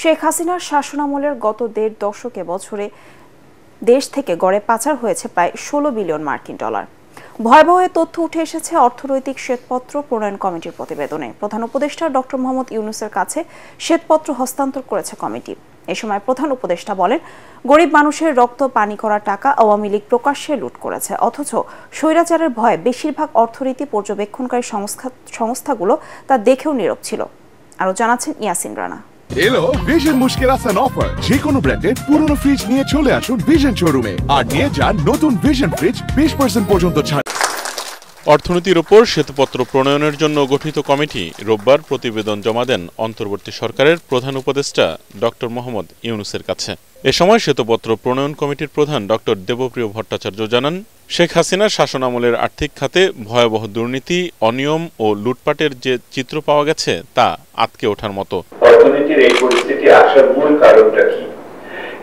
শেখ হাসিনার শাসনামলের গত ১.৫ দশকে বছরে দেশ থেকে গড়ে পাচার হয়েছে প্রায় ১৬ বিলিয়ন মার্কিন ডলার। ভয়াবহ তথ্য উঠে এসেছে অর্থনৈতিক শ্বেতপত্র প্রণয়ন কমিটির প্রতিবেদনে। প্রধান উপদেষ্টা ডক্টর মোহাম্মদ ইউনূসের কাছে শ্বেতপত্র হস্তান্তর করেছে কমিটি। এ সময় প্রধান উপদেষ্টা বলেন, গরিব মানুষের রক্ত পানি করা টাকা আওয়ামী লীগ প্রকাশ্যে লুট করেছে, অথচ স্বৈরাচারের ভয়ে বেশিরভাগ অর্থনীতি পর্যবেক্ষণকারী সংস্থাগুলো তা দেখেও নীরব ছিল। আরও জানাচ্ছেন ইয়াসিন রানা। এলো ভিশন মুশকিল আসান অফার। যে কোনো ব্র্যান্ডের পুরনো ফ্রিজ নিয়ে চলে আসুন ভিশন শোরুমে আর নিয়ে যান নতুন ভিশন ফ্রিজ 20% পর্যন্ত ছাড়। অর্থনীতির উপর শ্বেতপত্র প্রণয়নের জন্য গঠিত কমিটি রোববার প্রতিবেদন জমা দেন অন্তর্বর্তী সরকারের প্রধান উপদেষ্টা ডক্টর মোহাম্মদ ইউনূসের কাছে। এ সময় শ্বেতপত্র প্রণয়ন কমিটির প্রধান ডক্টর দেবপ্রিয় ভট্টাচার্য জানান, শেখ হাসিনার শাসনামলের আর্থিক খাতে ভয়াবহ দুর্নীতি, অনিয়ম ও লুটপাটের যে চিত্র পাওয়া গেছে তা আঁতকে ওঠার মতো। অর্থনীতির এই পরিস্থিতি আসার মূল কারণটা কি,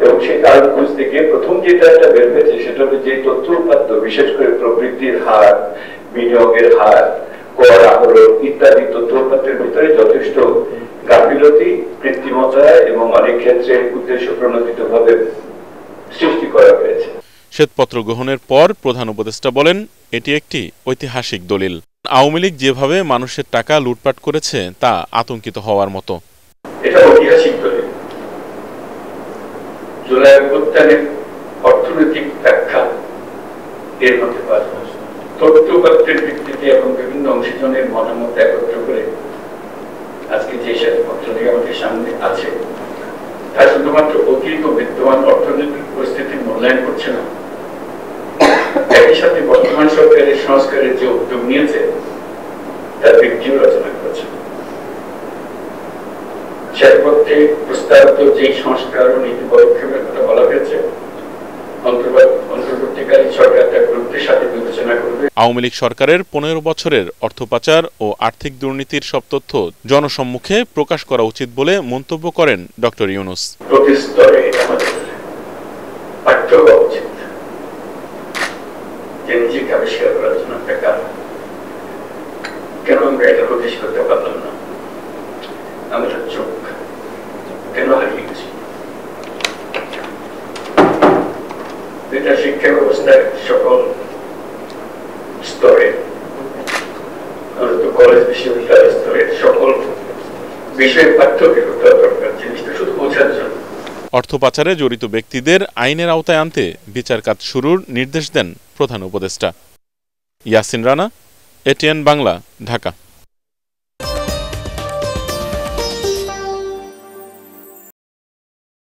এবং সেই কারণ খুঁজতে গিয়ে প্রথম যেটা বের হয়েছে সেটা হলো যে তথ্য উপাত্ত, বিশেষ করে প্রবৃদ্ধির হার, বিনিয়োগের হার, কর আহরণ ইত্যাদি তথ্য উপাত্তের ভিতরে যথেষ্ট গাফিলতি, কৃত্রিমতা এবং অনেক ক্ষেত্রে উদ্দেশ্য প্রণোদিতভাবে সৃষ্টি করা হয়েছে। শ্বেতপত্র গ্রহণের পর প্রধান উপদেষ্টা বলেন, এটি একটি ঐতিহাসিক দলিল। আওয়ামী লীগ যেভাবে মানুষের টাকা লুটপাট করেছে তা আতঙ্কিত হওয়ার মতো। এটা ঐতিহাসিক দলিল। জুলাই অভ্যুত্থানের অর্থনৈতিক ব্যাখ্যা এর মধ্যে পাওয়া যায়। তথ্যপত্রের ভিত্তিতে এবং বিভিন্ন অংশীজনের মতামত একত্র করে আজকে যে শ্বেতপত্রটি আমাদের সামনে আছে তা শুধুমাত্র অতীত ও বিদ্যমান অর্থনৈতিক পরিস্থিতির মূল্যায়ন করছে না, একই সাথে বর্তমান সরকারের সংস্কারের যে উদ্যোগ নিয়েছে তার ভিত্তিও রচনা করেছে। শ্বেতপত্রে প্রস্তাবিত যে সংস্কার ও নীতি পদক্ষেপের কথা বলা হয়েছে অন্তর্বর্তীকালীন সরকার তা গুরুত্বের সাথে বিবেচনা করবে। আওয়ামী লীগ সরকারের ১৫ বছরের অর্থ পাচার ও আর্থিক দুর্নীতির সব তথ্য জনসম্মুখে প্রকাশ করা উচিত বলে মন্তব্য করেন ডক্টর ইউনূস। প্রতি স্তরে আমাদের পাঠ্য হওয়া উচিত যে নিজেকে আবিষ্কার করার জন্য একটা কারণ, কেন আমরা এটা প্রকাশ করতে পারলাম না, আমরা চোখ কেন হারিয়ে গেছি। এটা শিক্ষা ব্যবস্থার সকল স্তরে, কলেজ বিশ্ববিদ্যালয় স্তরের সকল বিষয়ে পাঠ্যকে করতে দরকার, জিনিসটা শুধু বোঝার জন্য। অর্থ পাচারে জড়িত ব্যক্তিদের আইনের আওতায় আনতে বিচার কাজ শুরুর নির্দেশ দেন প্রধান উপদেষ্টা। ইয়াসিন রানা, এটিএন বাংলা, ঢাকা।